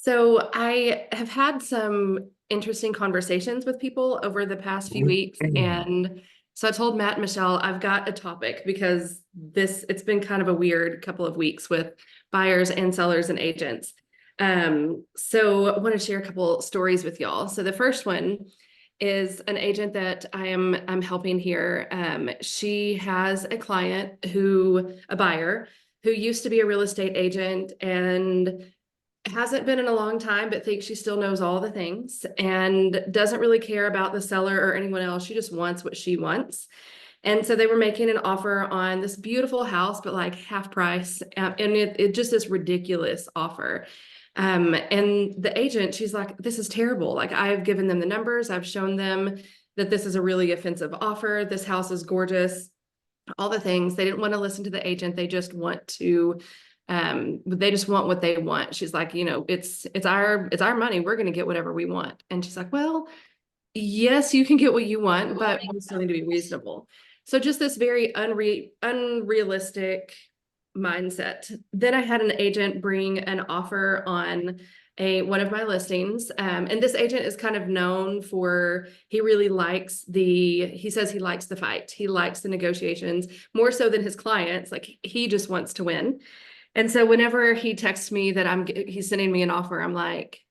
So I have had some interesting conversations with people over the past few weeks. And so I told Matt and Michelle, I've got a topic because it's been kind of a weird couple of weeks with buyers and sellers and agents. So I want to share a couple stories with y'all. So the first one is an agent that I'm helping here. She has a client a buyer who used to be a real estate agent and hasn't been in a long time, but thinks she still knows all the things and doesn't really care about the seller or anyone else. She just wants what she wants. And so they were making an offer on this beautiful house, but like half price. And it just this ridiculous offer. And the agent, she's like, this is terrible. Like, I've given them the numbers, I've shown them that this is a really offensive offer. This house is gorgeous, all the things. They didn't want to listen to the agent. They just want what they want. She's like, it's our money. We're going to get whatever we want. And she's like, well, yes, you can get what you want, but we still need to be reasonable. So just this very unrealistic mindset. Then I had an agent bring an offer on one of my listings. And this agent is kind of known for, he says he likes the fight. He likes the negotiations more so than his clients. Like, he just wants to win. And so whenever he texts me that he's sending me an offer, I'm like,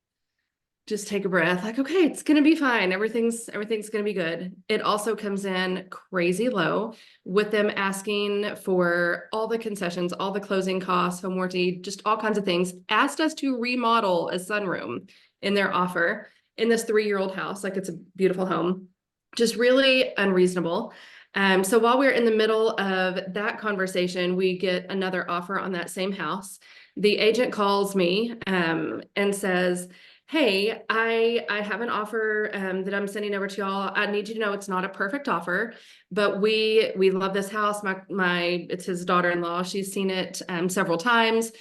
just take a breath. Like, okay, it's going to be fine. Everything's going to be good. It also comes in crazy low with them asking for all the concessions, all the closing costs, home warranty, just all kinds of things. Asked us to remodel a sunroom in their offer in this 3-year-old house. Like, it's a beautiful home, just really unreasonable. So while we're in the middle of that conversation, we get another offer on that same house. The agent calls me and says, hey, I have an offer that I'm sending over to y'all. I need you to know it's not a perfect offer, but we love this house. It's his daughter-in-law. She's seen it several times.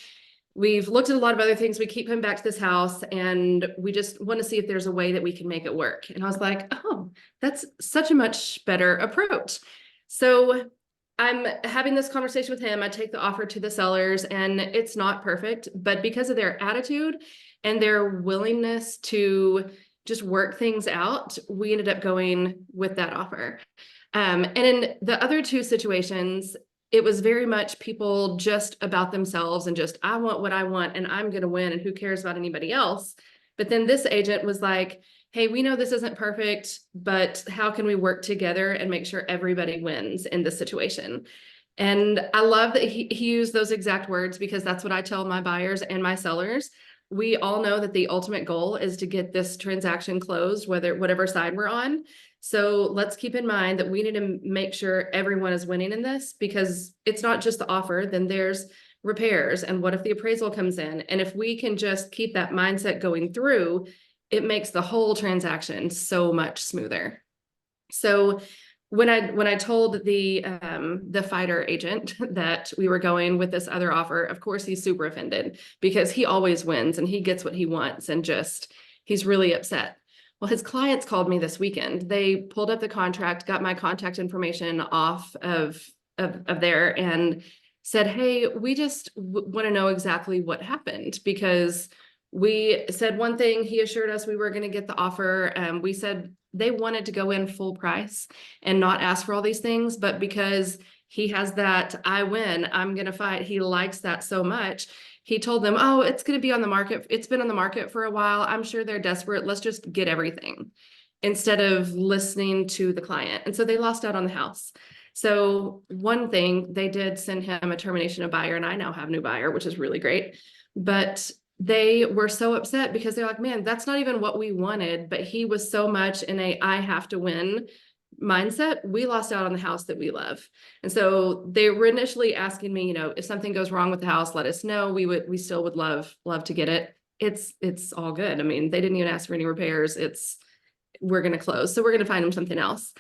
We've looked at a lot of other things. We keep him back to this house, and we just want to see if there's a way that we can make it work. And I was like, oh, that's such a much better approach. So I'm having this conversation with him. I take the offer to the sellers, and it's not perfect, but because of their attitude and their willingness to just work things out, we ended up going with that offer. And in the other two situations, it was very much people just about themselves and just, I want what I want and I'm going to win and who cares about anybody else. But then this agent was like, hey, we know this isn't perfect, but how can we work together and make sure everybody wins in this situation? And I love that he used those exact words, because that's what I tell my buyers and my sellers. We all know that the ultimate goal is to get this transaction closed, whatever side we're on. So let's keep in mind that we need to make sure everyone is winning in this, because it's not just the offer, then there's repairs. And what if the appraisal comes in? And if we can just keep that mindset going through, it makes the whole transaction so much smoother. So when I told the fighter agent that we were going with this other offer, of course he's super offended, because he always wins and he gets what he wants, and he's really upset. Well, his clients called me this weekend. They pulled up the contract, got my contact information off of there, and said, hey, we just want to know exactly what happened, because we said one thing, he assured us we were going to get the offer. We said they wanted to go in full price and not ask for all these things, but because he has that I win, I'm going to fight, he likes that so much. He told them, oh, it's going to be on the market. It's been on the market for a while. I'm sure they're desperate. Let's just get everything, instead of listening to the client. And so they lost out on the house. So one thing, they did send him a termination of buyer, and I now have new buyer, which is really great. But they were so upset because they're like, man, that's not even what we wanted. But he was so much in I have to win mindset, we lost out on the house that we love. And so they were initially asking me, if something goes wrong with the house, let us know. We still would love to get it. It's all good. I mean, they didn't even ask for any repairs. We're going to close. So we're going to find them something else.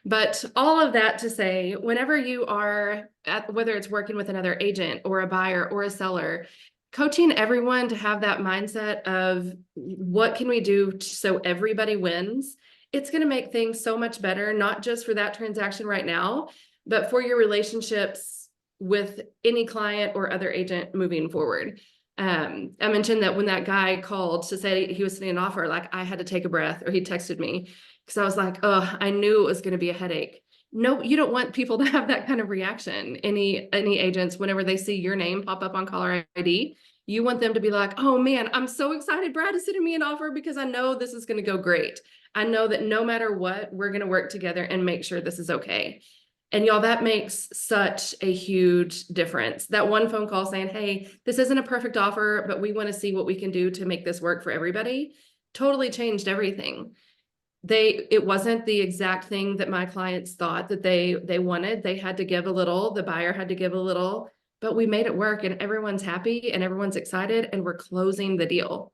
But all of that to say, whenever you are whether it's working with another agent or a buyer or a seller, coaching everyone to have that mindset of what can we do so everybody wins, it's going to make things so much better, not just for that transaction right now, but for your relationships with any client or other agent moving forward. I mentioned that when that guy called to say he was sending an offer, like I had to take a breath, or he texted me because I was like, oh, I knew it was going to be a headache. No, you don't want people to have that kind of reaction. Any agents, whenever they see your name pop up on caller ID, you want them to be like, oh man, I'm so excited. Brad is sending me an offer because I know this is going to go great. I know that no matter what, we're going to work together and make sure this is okay. And y'all, that makes such a huge difference. That one phone call saying, hey, this isn't a perfect offer, but we want to see what we can do to make this work for everybody, totally changed everything. It wasn't the exact thing that my clients thought that they wanted. They had to give a little, the buyer had to give a little, but we made it work and everyone's happy and everyone's excited and we're closing the deal.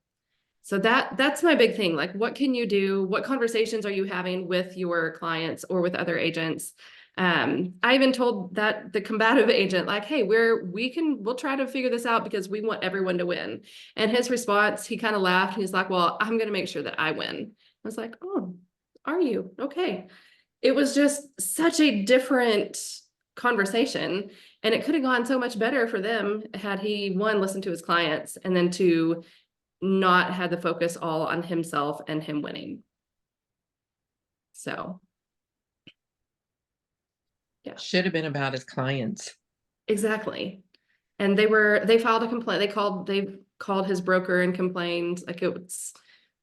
So that's my big thing. Like, what can you do? What conversations are you having with your clients or with other agents? I even told that the combative agent, like, hey, we'll try to figure this out because we want everyone to win. And his response, he kind of laughed. He's like, well, I'm going to make sure that I win. I was like, oh, are you? Okay. It was just such a different conversation. And it could have gone so much better for them had he, one, listened to his clients, and then two, not had the focus all on himself and him winning. So, yeah. Should have been about his clients. Exactly. And they filed a complaint. They called his broker and complained. Like,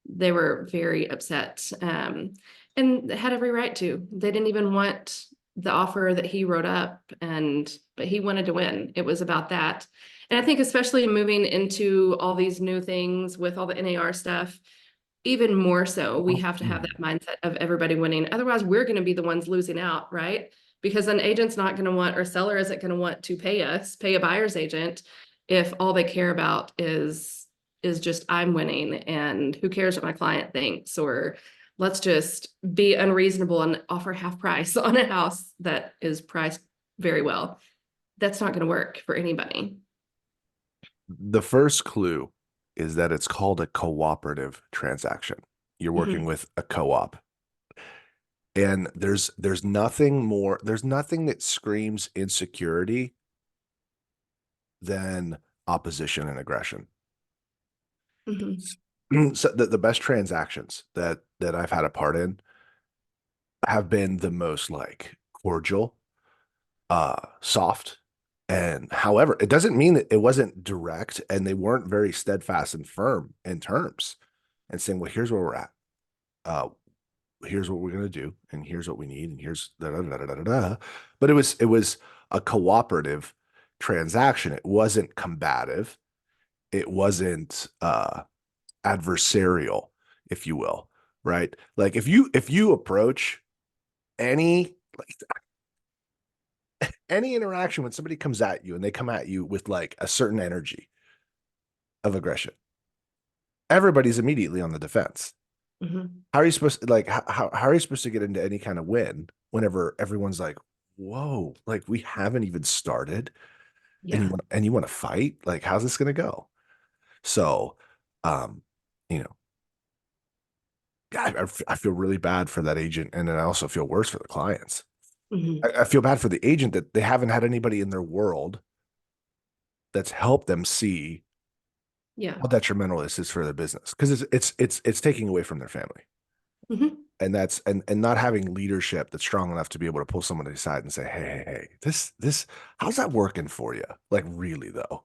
they were very upset. And had every right to. They didn't even want the offer that he wrote up, but he wanted to win. It was about that. And I think especially moving into all these new things with all the NAR stuff, even more so, we have to have that mindset of everybody winning. Otherwise, we're going to be the ones losing out, right? Because an agent's not going to want, or seller isn't going to want to pay a buyer's agent if all they care about is just I'm winning and who cares what my client thinks, or let's just be unreasonable and offer half price on a house that is priced very well. That's not going to work for anybody. The first clue is that it's called a cooperative transaction. You're working with a co-op. And there's nothing that screams insecurity than opposition and aggression. So the best transactions that I've had a part in have been the most like cordial, soft. And however, it doesn't mean that it wasn't direct and they weren't very steadfast and firm in terms and saying, well, here's where we're at. Here's what we're going to do. And here's what we need. And here's da, da, da, da, da, da. But it was a cooperative transaction. It wasn't combative. It wasn't, adversarial, if you will. Right. Like if you approach any, like any interaction when somebody comes at you and they come at you with like a certain energy of aggression, everybody's immediately on the defense. How are you supposed to like how are you supposed to get into any kind of win whenever everyone's like, whoa, like we haven't even started Yeah. and you want to fight? Like, how's this gonna go? So you know, I feel really bad for that agent, and then I also feel worse for the clients. I feel bad for the agent that they haven't had anybody in their world that's helped them see how detrimental this is for their business, because it's taking away from their family. And that's and not having leadership that's strong enough to be able to pull someone aside and say, hey, this how's that working for you? Like, really though?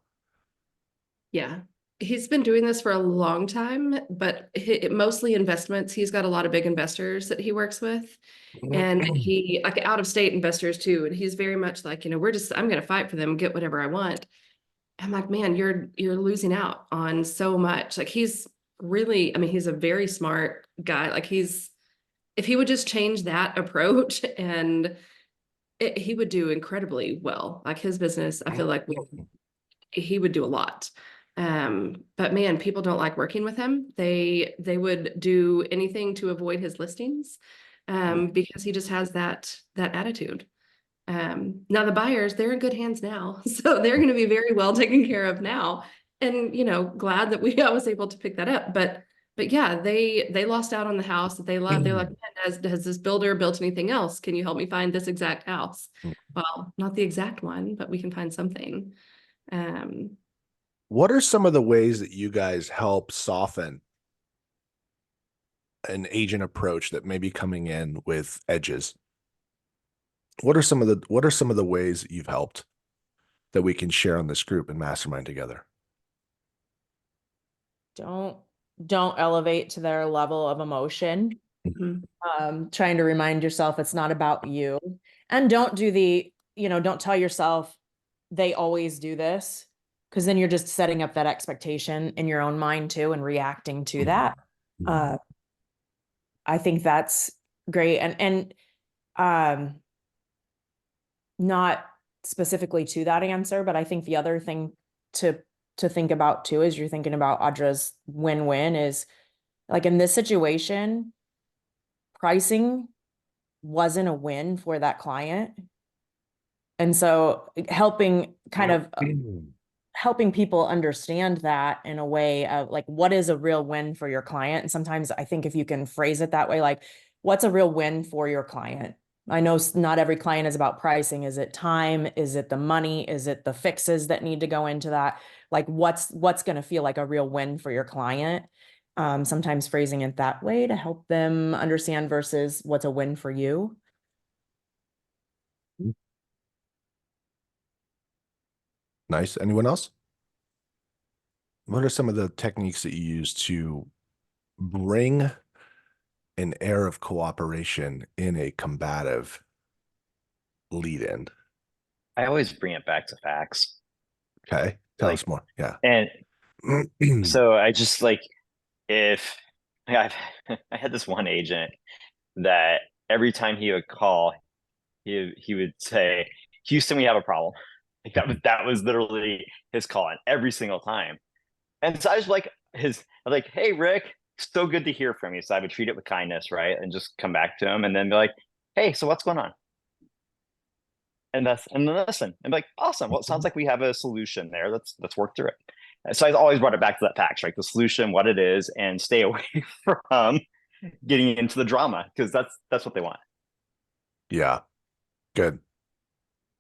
Yeah. He's been doing this for a long time, but mostly investments. He's got a lot of big investors that he works with, and he like out of state investors too. And he's very much like, I'm going to fight for them, get whatever I want. I'm like, man, you're losing out on so much. Like, he's really, I mean, he's a very smart guy. Like, if he would just change that approach, and he would do incredibly well. Like, his business, I feel like he would do a lot. But man, people don't like working with him. They would do anything to avoid his listings, because he just has that attitude. Now the buyers, they're in good hands now. So they're going to be very well taken care of now. And, glad that I was able to pick that up. But yeah, they lost out on the house that they love. They're like, man, has this builder built anything else? Can you help me find this exact house? Well, not the exact one, but we can find something. what are some of the ways that you guys help soften an agent approach that may be coming in with edges? What are some of the ways that you've helped that we can share on this group and mastermind together? Don't elevate to their level of emotion. Mhm. Trying to remind yourself it's not about you. And don't do don't tell yourself they always do this, because then you're just setting up that expectation in your own mind too and reacting to that. I think that's great. And um not specifically to that answer, but I think the other thing to think about too is you're thinking about Audra's win-win is like in this situation, pricing wasn't a win for that client. And so helping kind of helping people understand that in a way of like, what is a real win for your client? And sometimes I think if you can phrase it that way, like, what's a real win for your client? I know not every client is about pricing. Is it time? Is it the money? Is it the fixes that need to go into that? Like what's going to feel like a real win for your client? Sometimes phrasing it that way to help them understand versus what's a win for you. Nice. Anyone else? What are some of the techniques that you use to bring an air of cooperation in a combative lead in? I always bring it back to facts. Okay. Tell Like- us more. Yeah. And so I just like, if I've, I had this one agent that every time he would call, he would say, Houston, we have a problem. Like that was literally his call, and every single time. And so I was like, I was like, hey Rick, so good to hear from you. So I would treat it with kindness, right? And just come back to him and then be like, hey, so what's going on? And then listen and be like, awesome. Well, it sounds like we have a solution there. Let's work through it. And so I always brought it back to that facts, right? The solution, what it is, and stay away from getting into the drama, because that's what they want. Yeah. Good.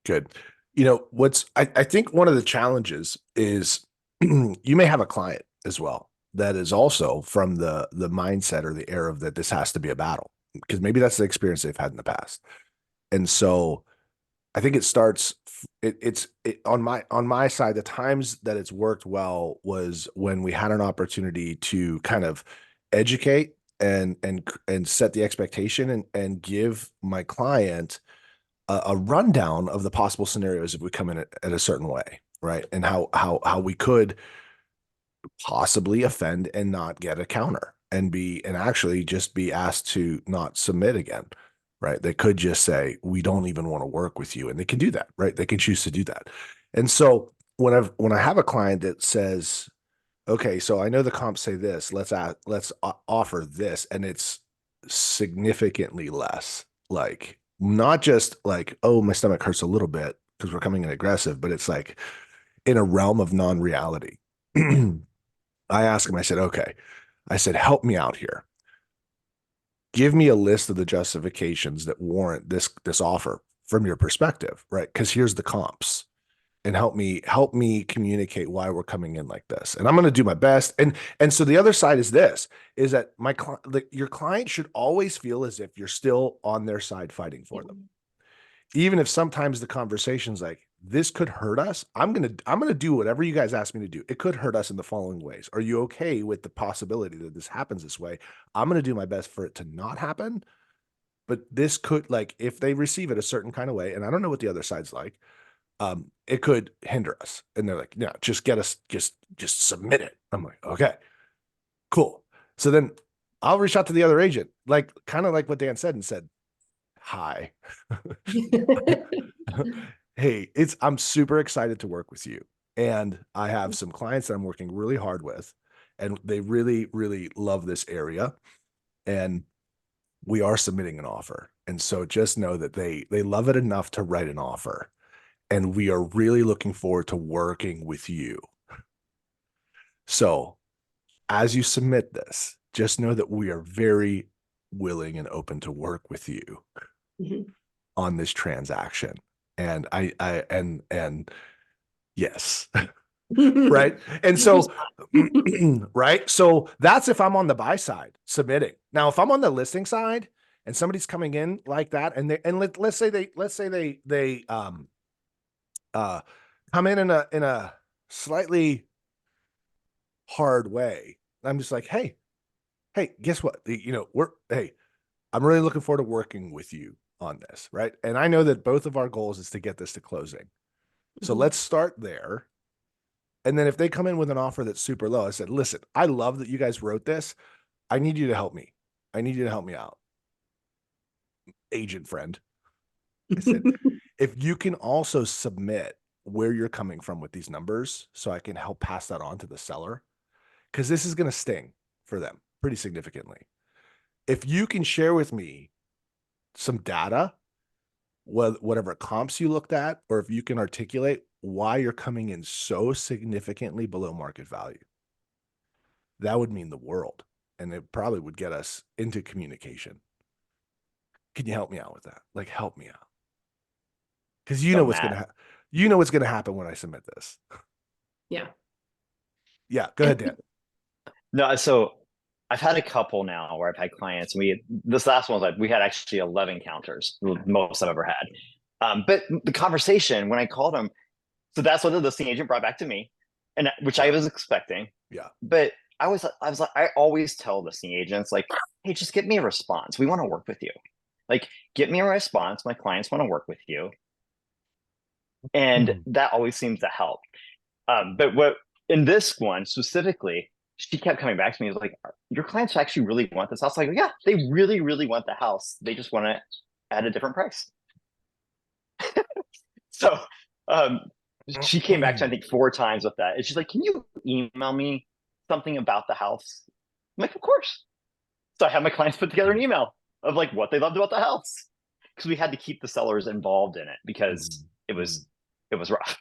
Good. You know, I think one of the challenges is you may have a client as well that is also from the mindset or the air of that this has to be a battle, because maybe that's the experience they've had in the past. And so I think it starts it's on my side, the times that it's worked well was when we had an opportunity to kind of educate and set the expectation and give my client a rundown of the possible scenarios if we come in at a certain way, right? And how we could possibly offend and not get a counter and actually just be asked to not submit again, right? They could just say, we don't even want to work with you. And they can do that, right? They can choose to do that. And so when I have a client that says, okay, so I know the comps say this, let's offer this, and it's significantly less, like not just like, oh, my stomach hurts a little bit because we're coming in aggressive, but it's like in a realm of non-reality. I asked him, I said, okay, I said, help me out here. Give me a list of the justifications that warrant this offer from your perspective, right? Because here's the comps, and help me communicate why we're coming in like this. And I'm going to do my best. And so the other side is this, is that your client should always feel as if you're still on their side fighting for them. Even if sometimes the conversation's like, this could hurt us. I'm going to do whatever you guys ask me to do. It could hurt us in the following ways. Are you okay with the possibility that this happens this way? I'm going to do my best for it to not happen. But this could, like, if they receive it a certain kind of way, and I don't know what the other side's like, it could hinder us. And they're like, yeah, just get us, just submit it. I'm like, okay, cool. So then I'll reach out to the other agent, like kind of like what Dan said, and said, hi. Hey, I'm super excited to work with you. And I have some clients that I'm working really hard with, and they really, really love this area. And we are submitting an offer. And so just know that they love it enough to write an offer. And we are really looking forward to working with you. So as you submit this, just know that we are very willing and open to work with you on this transaction. And and yes, right? And so, right? So that's if I'm on the buy side submitting. Now, if I'm on the listing side and somebody's coming in like that, and let's say they come in a slightly hard way. I'm just like, hey, guess what? Hey, I'm really looking forward to working with you on this, right? And I know that both of our goals is to get this to closing. So let's start there. And then if they come in with an offer that's super low, I said, listen, I love that you guys wrote this. I need you to help me. I need you to help me out. Agent friend. I said, if you can also submit where you're coming from with these numbers so I can help pass that on to the seller, because this is going to sting for them pretty significantly. If you can share with me some data, whatever comps you looked at, or if you can articulate why you're coming in so significantly below market value, that would mean the world. And it probably would get us into communication. Can you help me out with that? Like, help me out. Because you So know what's Matt, going to you know what's going to happen when I submit this. Yeah. Yeah, go ahead, Dan. no, so I've had a couple now where I've had clients. This last one was like we had actually 11 counters, the most I've ever had. But the conversation when I called him, so that's what the listing agent brought back to me, and which I was expecting. Yeah. But I was like, I always tell listing agents like, hey, just get me a response. We want to work with you. Like, get me a response. My clients want to work with you, and that always seems to help. But what in this one specifically, she kept coming back to me. It was like, your clients actually really want this house. Like, yeah, they really, really want the house. They just want to at a different price. So she came back to, I think, 4 times with that. And she's like, can you email me something about the house? I'm like, of course. So I had my clients put together an email of like what they loved about the house. Because we had to keep the sellers involved in it because it was rough.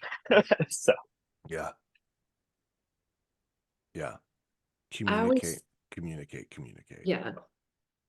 So Yeah. Yeah. I always, Communicate. yeah.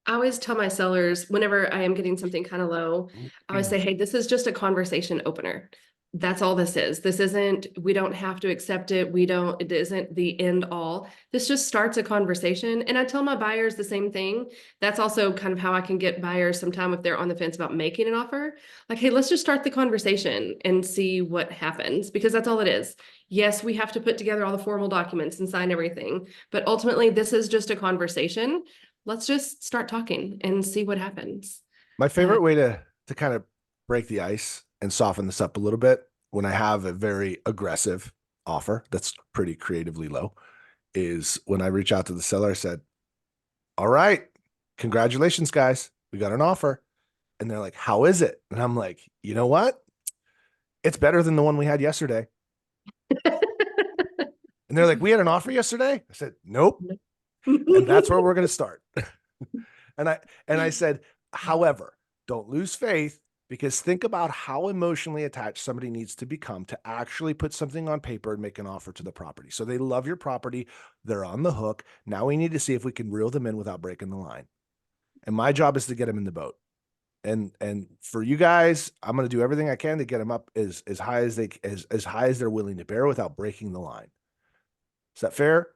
I always tell my sellers whenever I am getting something kind of low, I always say, hey, this is just a conversation opener. That's all this is. This isn't, we don't have to accept it. It isn't the end all. This just starts a conversation. And I tell my buyers the same thing. That's also kind of how I can get buyers sometime if they're on the fence about making an offer. Like, hey, let's just start the conversation and see what happens, because that's all it is. Yes, we have to put together all the formal documents and sign everything, but ultimately this is just a conversation. Let's just start talking and see what happens. My favorite way to kind of break the ice and soften this up a little bit when I have a very aggressive offer that's pretty creatively low is when I reach out to the seller. I said, all right, congratulations, guys. We got an offer. And they're like, how is it? And I'm like, you know what? It's better than the one we had yesterday. And they're like, we had an offer yesterday. I said, nope. And that's where we're going to start. And I said, however, don't lose faith, because think about how emotionally attached somebody needs to become to actually put something on paper and make an offer to the property. So they love your property. They're on the hook. Now we need to see if we can reel them in without breaking the line. And my job is to get them in the boat. And for you guys, I'm going to do everything I can to get them up as high as as high as they're willing to bear without breaking the line. Is that fair?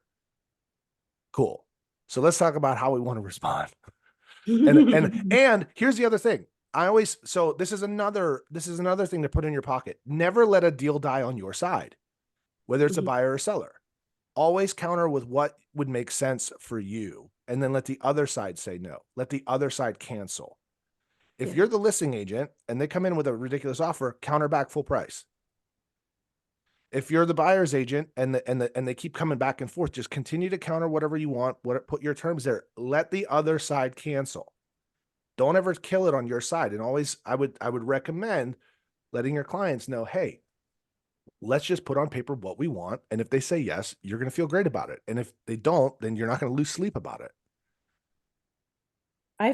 Cool. So let's talk about how we want to respond. And here's the other thing. This is another thing to put in your pocket. Never let a deal die on your side, whether it's a buyer or seller. Always counter with what would make sense for you, and then let the other side say no. Let the other side cancel. If you're the listing agent and they come in with a ridiculous offer, counter back full price. If you're the buyer's agent and they keep coming back and forth, just continue to counter whatever you want, put your terms there. Let the other side cancel. Don't ever kill it on your side. And always, I would recommend letting your clients know, hey, let's just put on paper what we want. And if they say yes, you're going to feel great about it. And if they don't, then you're not going to lose sleep about it.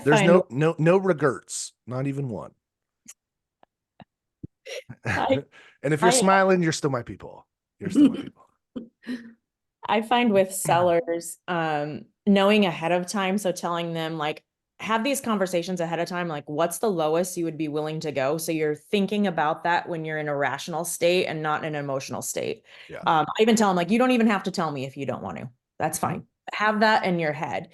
There's no regrets, not even one. And if you're smiling, you're still my people. You're still my people. I find with sellers, knowing ahead of time, so telling them like, have these conversations ahead of time, like what's the lowest you would be willing to go? So you're thinking about that when you're in a rational state and not in an emotional state. Yeah. I even tell them like, you don't even have to tell me if you don't want to. That's Mm-hmm. fine. Have that in your head.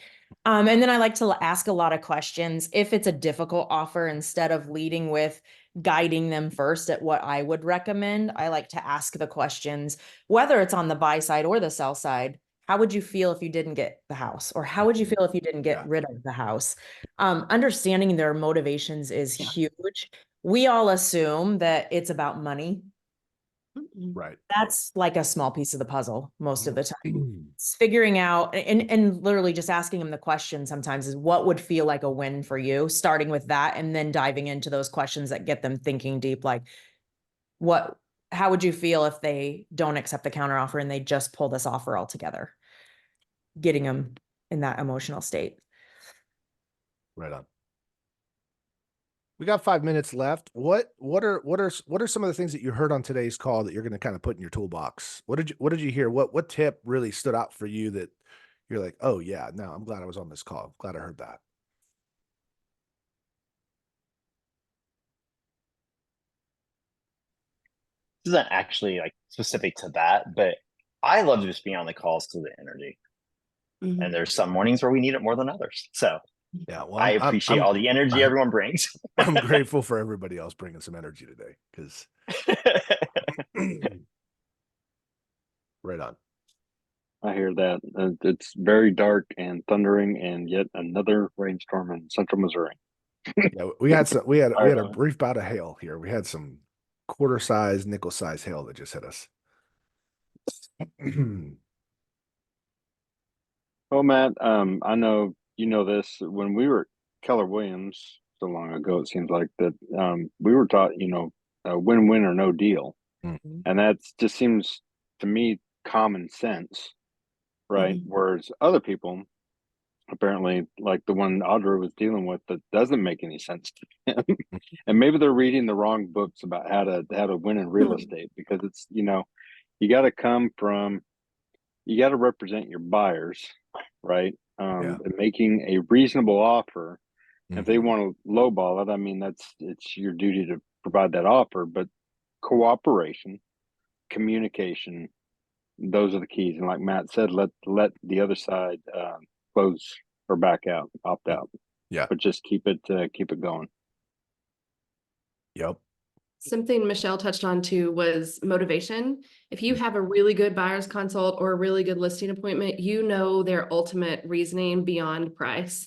And then I like to ask a lot of questions. If it's a difficult offer, instead of leading with guiding them first at what I would recommend, I like to ask the questions, whether it's on the buy side or the sell side. How would you feel if you didn't get the house? Or how would you feel if you didn't get Yeah. rid of the house? Understanding their motivations is huge. We all assume that it's about money. Right. That's like a small piece of the puzzle most of the time. Mm-hmm. It's figuring out and literally just asking them the question sometimes is what would feel like a win for you, starting with that and then diving into those questions that get them thinking deep, like how would you feel if they don't accept the counteroffer and they just pull this offer altogether? Getting them in that emotional state. Right on. We got 5 minutes left. What are some of the things that you heard on today's call that you're going to kind of put in your toolbox? What did you hear? What tip really stood out for you that you're like, oh yeah, no, I'm glad I was on this call. I'm glad I heard that. This isn't actually like specific to that, but I love just being on the calls to the energy. Mhm. And there's some mornings where we need it more than others. So Yeah. Well, I appreciate all the energy everyone brings. I'm grateful for everybody else bringing some energy today because right on. I hear that. It's very dark and thundering, and yet another rainstorm in central Missouri. Yeah, we had a on. brief bout of hail here. We had some quarter size, nickel size hail that just hit us. Oh, Matt, I know you know this. When we were at Keller Williams so long ago, it seems like that we were taught, win-win or no deal, and that just seems to me common sense, right? Mhm. Whereas other people, apparently, like the one Audra was dealing with, that doesn't make any sense to them, and maybe they're reading the wrong books about how to win in real estate, because it's you got to come from you got to represent your buyers, right? Yeah. And making a reasonable offer. If they Mhm. want to lowball it, I mean, it's your duty to provide that offer. But cooperation, communication, those are the keys. And like Matt said, let the other side close or back out, opt out. Yeah. But just keep it going. Yep. Something Michelle touched on too was motivation. If you have a really good buyer's consult or a really good listing appointment, you know their ultimate reasoning beyond price.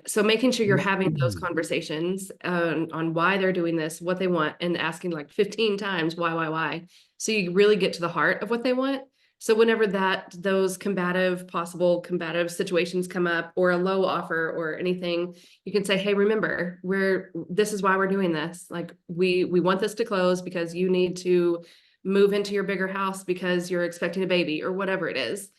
So making sure you're having those conversations on why they're doing this, what they want, and asking like 15 times why. So you really get to the heart of what they want. So whenever those possible combative situations come up, or a low offer or anything, you can say, hey, remember, this is why we're doing this. Like we want this to close because you need to move into your bigger house because you're expecting a baby or whatever it is.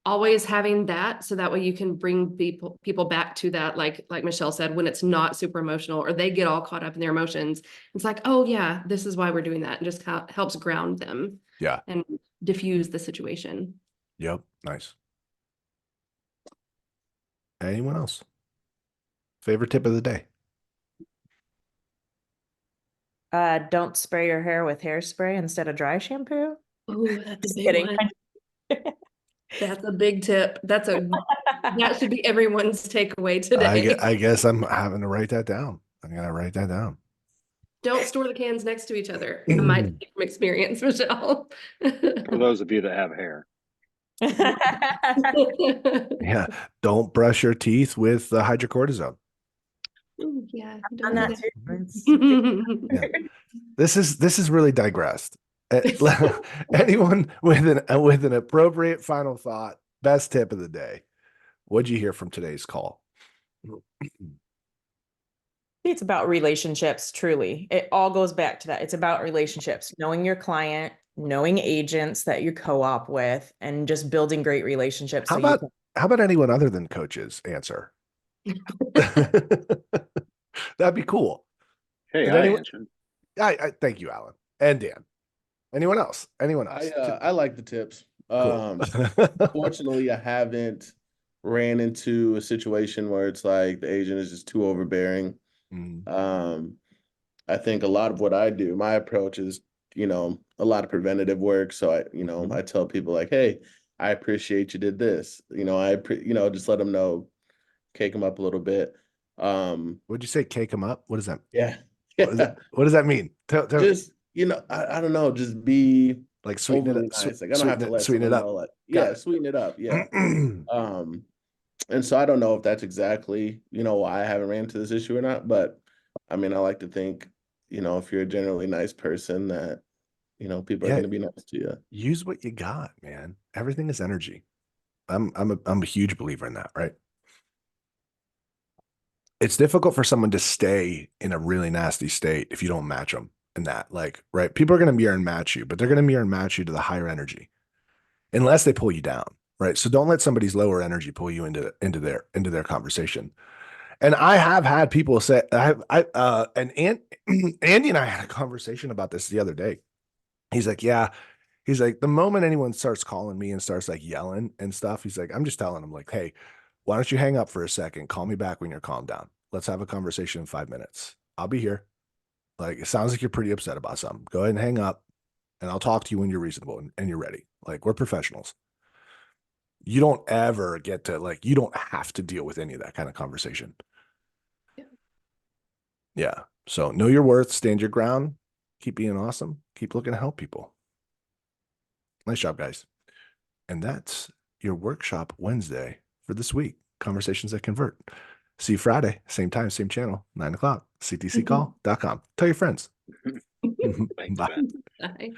Always having that, so that way you can bring people back to that, like Michelle said, when it's not super emotional or they get all caught up in their emotions. It's like, oh yeah, this is why we're doing that, and just helps ground them. Yeah. And diffuse the situation. Yep. Nice. Anyone else? Favorite tip of the day? Don't spray your hair with hairspray instead of dry shampoo. Oh, that's a Just big kidding. one. That's a big tip. That should be everyone's takeaway today. I guess I'm having to write that down. I'm gonna write that down. Don't store the cans next to each other. I might speak from experience, Michelle. For those of you that have hair. Yeah. Don't brush your teeth with hydrocortisone. Ooh, yeah, On don't that do too. Yeah. This is really digressed. Anyone with an appropriate final thought, best tip of the day. What'd you hear from today's call? It's about relationships, truly. It all goes back to that. It's about relationships, knowing your client, knowing agents that you co-op with, and just building great relationships. How about anyone other than coaches answer? That'd be cool. Hey, Did I anyone- answered. I thank you, Alan and Dan. Anyone else? Anyone else? I like the tips. Cool. Fortunately, I haven't ran into a situation where it's like the agent is just too overbearing. Mm. I think a lot of what I do, my approach is, a lot of preventative work. So I tell people like, hey, I appreciate you did this. Just let them know, cake them up a little bit. Would you say cake them up? What does that? Yeah. What does that mean? Tell me. Just, I don't know, just be Like sweeten it overly up. nice. Like I don't have to let Sweeten it someone up. know, like, Got yeah, it. sweeten it up. Yeah. And so I don't know if that's exactly, why I haven't ran into this issue or not, but I mean, I like to think, if you're a generally nice person that, people are Yeah. going to be nice to you. Use what you got, man. Everything is energy. I'm a huge believer in that, right? It's difficult for someone to stay in a really nasty state if you don't match them in that. Like, right? People are going to mirror and match you, but they're going to mirror and match you to the higher energy, unless they pull you down, right? So don't let somebody's lower energy pull you into their conversation. And I have had people say, and Andy and I had a conversation about this the other day. He's like, yeah. He's like, the moment anyone starts calling me and starts like yelling and stuff, he's like, I'm just telling them like, hey, why don't you hang up for a second? Call me back when you're calmed down. Let's have a conversation in 5 minutes. I'll be here. Like, it sounds like you're pretty upset about something. Go ahead and hang up and I'll talk to you when you're reasonable and you're ready. Like, we're professionals. You don't ever get to like, you don't have to deal with any of that kind of conversation. Yeah. So know your worth, stand your ground, keep being awesome, keep looking to help people. Nice job, guys. And that's your workshop Wednesday for this week. Conversations that convert. See you Friday, same time, same channel, 9:00, ctccall.com. Tell your friends. Thanks, Bye. Ben. Bye.